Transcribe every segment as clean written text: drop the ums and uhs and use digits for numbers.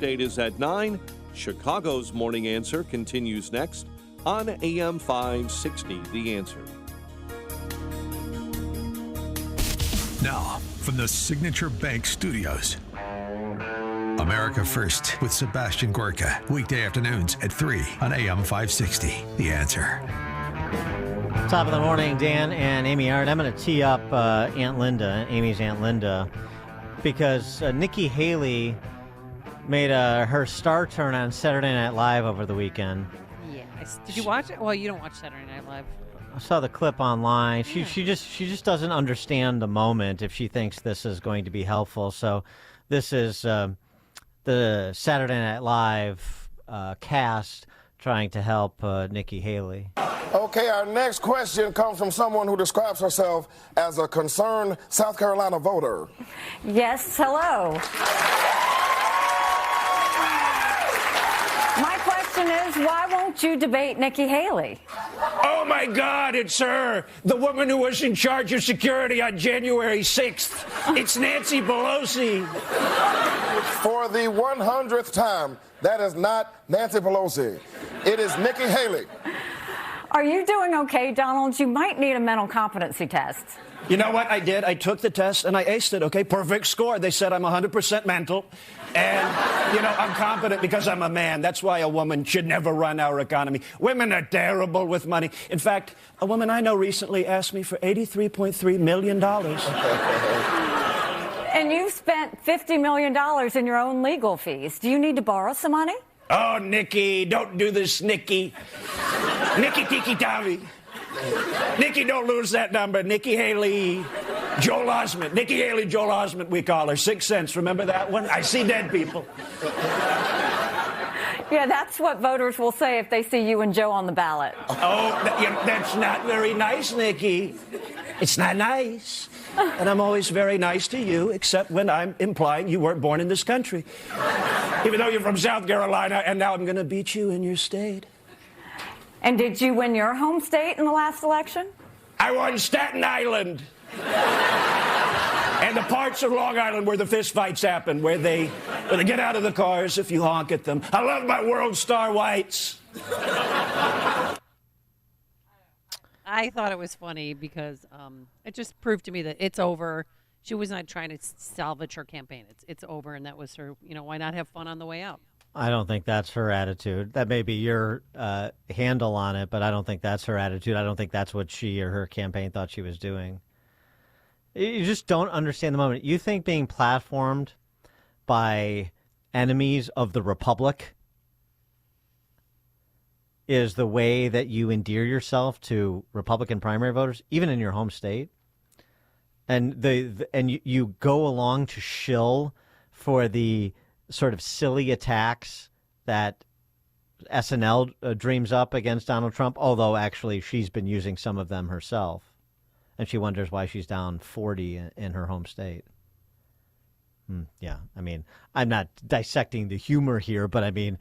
update is at 9. Chicago's Morning Answer continues next on AM 560, The Answer. Now, from the Signature Bank Studios, America First with Sebastian Gorka, weekday afternoons at 3 on AM 560, The Answer. Top of the morning, Dan and Amy Art. I'm going to tee up Aunt Linda, Amy's Aunt Linda, because Nikki Haley made her star turn on Saturday Night Live over the weekend. Yes. Did you watch it? Well, you don't watch Saturday Night Live. I saw the clip online. She just doesn't understand the moment if she thinks this is going to be helpful. So this is the Saturday Night Live cast trying to help Nikki Haley. Okay, our next question comes from someone who describes herself as a concerned South Carolina voter. Yes, hello. My question is, why won't you debate Nikki Haley? Oh, my God, it's her, the woman who was in charge of security on January 6th. It's Nancy Pelosi. For the 100th time, that is not Nancy Pelosi. It is Nikki Haley. Are you doing okay, Donald? You might need a mental competency test. You know what I did? I took the test and I aced it, okay? Perfect score. They said I'm 100% mental. And, you know, I'm competent because I'm a man. That's why a woman should never run our economy. Women are terrible with money. In fact, a woman I know recently asked me for $83.3 million. And you've spent $50 million in your own legal fees. Do you need to borrow some money? Oh, Nikki, don't do this, Nikki. Nikki Tiki Tavi. Nikki, don't lose that number. Nikki Haley, Joel Osment. Nikki Haley, Joel Osment, we call her. 6 cents. Remember that one? I see dead people. Yeah, that's what voters will say if they see you and Joe on the ballot. Oh, that's not very nice, Nikki. It's not nice. And I'm always very nice to you, except when I'm implying you weren't born in this country. Even though you're from South Carolina, and now I'm going to beat you in your state. And did you win your home state in the last election? I won Staten Island. And the parts of Long Island where the fist fights happen, where they get out of the cars if you honk at them. I love my World Star Whites. I thought it was funny because it just proved to me that it's over. She was not trying to salvage her campaign. It's over, and that was her, why not have fun on the way out? I don't think that's her attitude. That may be your handle on it, but I don't think that's her attitude. I don't think that's what she or her campaign thought she was doing. You just don't understand the moment. You think being platformed by enemies of the Republic is the way that you endear yourself to Republican primary voters, even in your home state? And you go along to shill for the sort of silly attacks that SNL dreams up against Donald Trump, although actually she's been using some of them herself. And she wonders why she's down 40 in her home state. Yeah, I mean, I'm not dissecting the humor here, but I mean,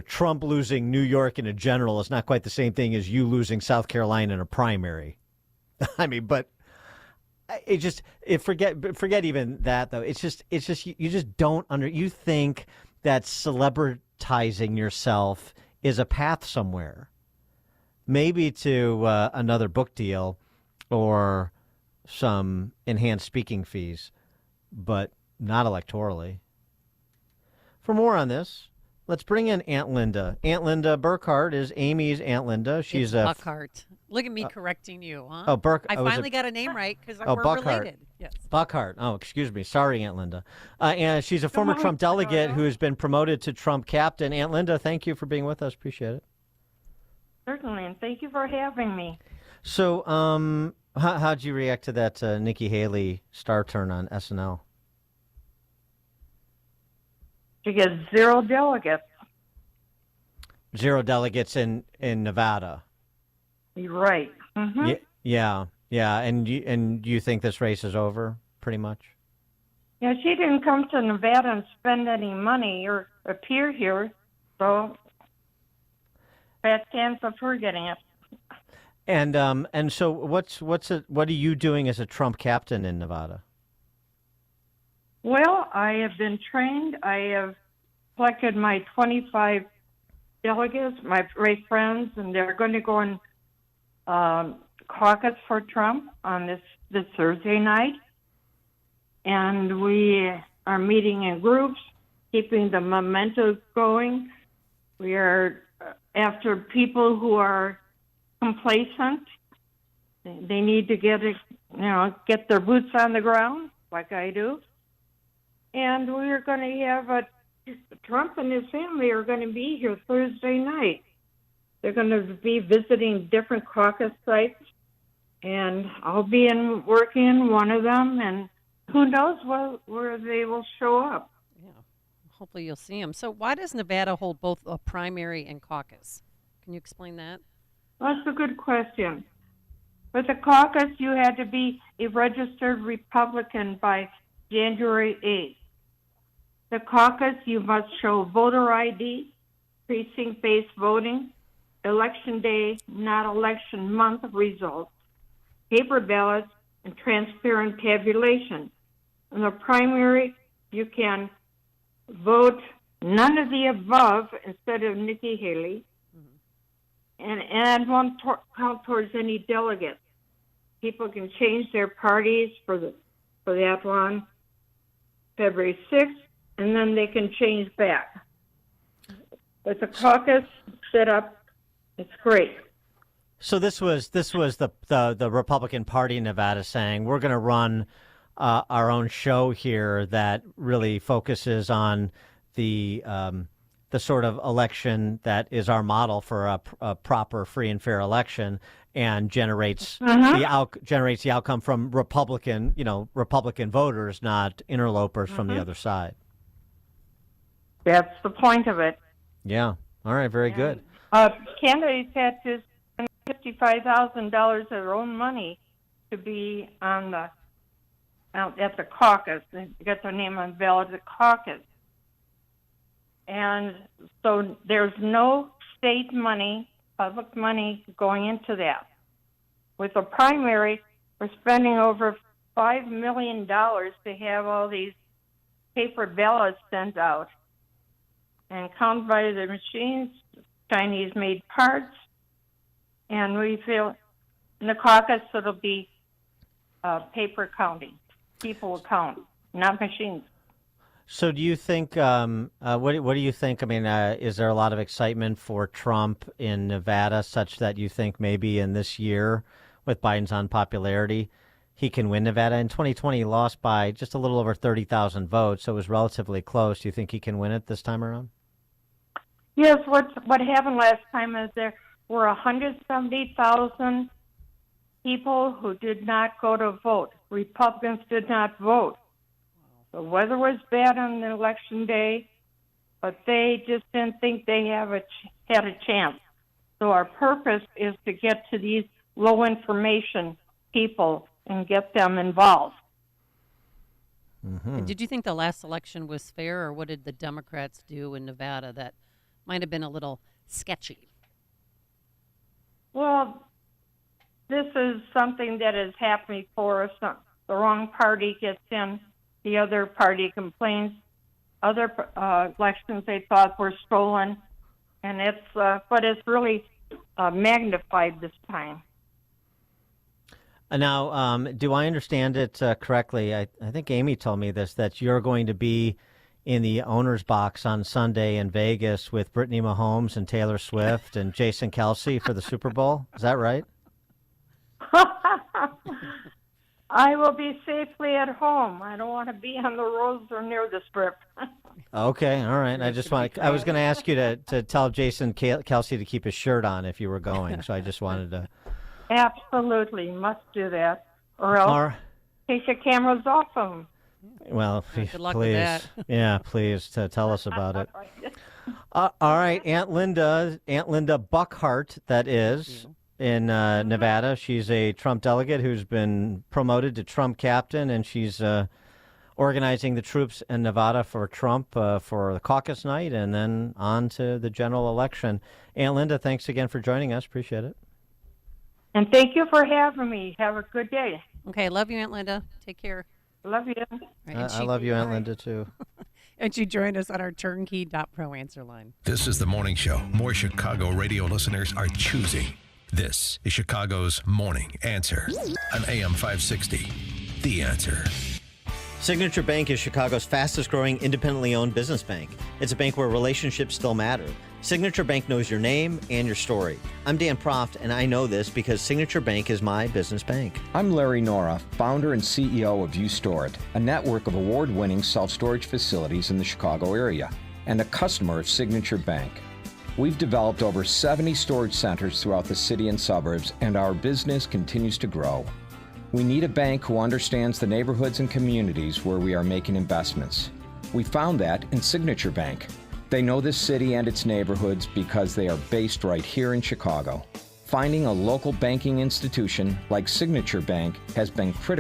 Trump losing New York in a general is not quite the same thing as you losing South Carolina in a primary. I mean, but forget even that though. It's just you just don't you think that celebritizing yourself is a path somewhere, maybe to another book deal or some enhanced speaking fees, but not electorally. For more on this, let's bring in Aunt Linda. Aunt Linda Buckhardt is Amy's Aunt Linda. She's Buckhardt. Look at me correcting you, huh? Oh, I finally got a name right because we're Buckhardt. related. Yes. Buckhardt. Oh, excuse me. Sorry, Aunt Linda. And she's a former Trump delegate who has been promoted to Trump captain. Aunt Linda, thank you for being with us. Appreciate it. Certainly, and thank you for having me. So, how'd you react to that Nikki Haley star turn on SNL? She gets 0 delegates. 0 delegates in Nevada. You're right. Mm-hmm. Yeah. And you think this race is over, pretty much? Yeah, she didn't come to Nevada and spend any money or appear here, so bad chance of her getting it. And so what are you doing as a Trump captain in Nevada? Well, I have been trained. I have selected my 25 delegates, my great friends, and they're going to go and caucus for Trump on this Thursday night. And we are meeting in groups, keeping the momentum going. We are after people who are complacent. They need to get their boots on the ground, like I do. And we are going to have Trump and his family are going to be here Thursday night. They're going to be visiting different caucus sites, and I'll be working in one of them, and who knows where they will show up. Yeah, hopefully you'll see them. So why does Nevada hold both a primary and caucus? Can you explain that? That's a good question. With the caucus, you had to be a registered Republican by January 8th. The caucus, you must show voter ID, precinct-based voting, election day, not election month results, paper ballots, and transparent tabulation. In the primary, you can vote none of the above instead of Nikki Haley, and won't count towards any delegates. People can change their parties for that one, February 6th, and then they can change back. With the caucus set up, it's great. So this was the Republican Party in Nevada saying we're going to run our own show here that really focuses on the sort of election that is our model for a proper, free and fair election, and generates the outcome from Republican voters, not interlopers from the other side. That's the point of it. Yeah. All right. Very good. Candidates had to spend $55,000 of their own money to be at the caucus. They get their name on the ballot at the caucus. And so there's no state money, public money going into that. With the primary, we're spending over $5 million to have all these paper ballots sent out and counted by the machines, Chinese-made parts. And we feel in the caucus it'll be paper counting. People will count, not machines. So do you think, what do you think? I mean, is there a lot of excitement for Trump in Nevada such that you think maybe in this year with Biden's unpopularity, he can win Nevada? In 2020, he lost by just a little over 30,000 votes, so it was relatively close. Do you think he can win it this time around? Yes, what happened last time is there were 170,000 people who did not go to vote. Republicans did not vote. The weather was bad on the election day, but they just didn't think they had a chance. So our purpose is to get to these low information people and get them involved. Mm-hmm. And did you think the last election was fair, or what did the Democrats do in Nevada that might have been a little sketchy? Well, this is something that has happened before. The wrong party gets in, the other party complains. Other elections they thought were stolen, and but it's really magnified this time. Now, do I understand it correctly? I think Amy told me this, that you're going to be in the owner's box on Sunday in Vegas with Brittany Mahomes and Taylor Swift and Jason Kelce for the Super Bowl. Is that right? I will be safely at home. I don't want to be on the roads or near the strip. Okay, all right. I was going to ask you to tell Jason Kelce to keep his shirt on if you were going, so I just wanted to. Absolutely, you must do that, or else take your cameras off of them. Well, good luck please, with that. yeah, please tell us about it. All right, Aunt Linda Buckhardt, that is, in Nevada. She's a Trump delegate who's been promoted to Trump captain, and she's organizing the troops in Nevada for Trump for the caucus night, and then on to the general election. Aunt Linda, thanks again for joining us. Appreciate it. And thank you for having me. Have a good day. Okay, love you, Aunt Linda. Take care. Love you. Right, and I she- love you, Aunt Linda, too. And she joined us on our turnkey.pro answer line. This is the morning show more Chicago radio listeners are choosing. This is Chicago's Morning Answer on AM 560. The Answer. Signature Bank is Chicago's fastest growing independently owned business bank. It's a bank where relationships still matter. Signature Bank knows your name and your story. I'm Dan Proft, and I know this because Signature Bank is my business bank. I'm Larry Nora, founder and CEO of You Store It, a network of award-winning self-storage facilities in the Chicago area, and a customer of Signature Bank. We've developed over 70 storage centers throughout the city and suburbs, and our business continues to grow. We need a bank who understands the neighborhoods and communities where we are making investments. We found that in Signature Bank. They know this city and its neighborhoods because they are based right here in Chicago. Finding a local banking institution like Signature Bank has been critical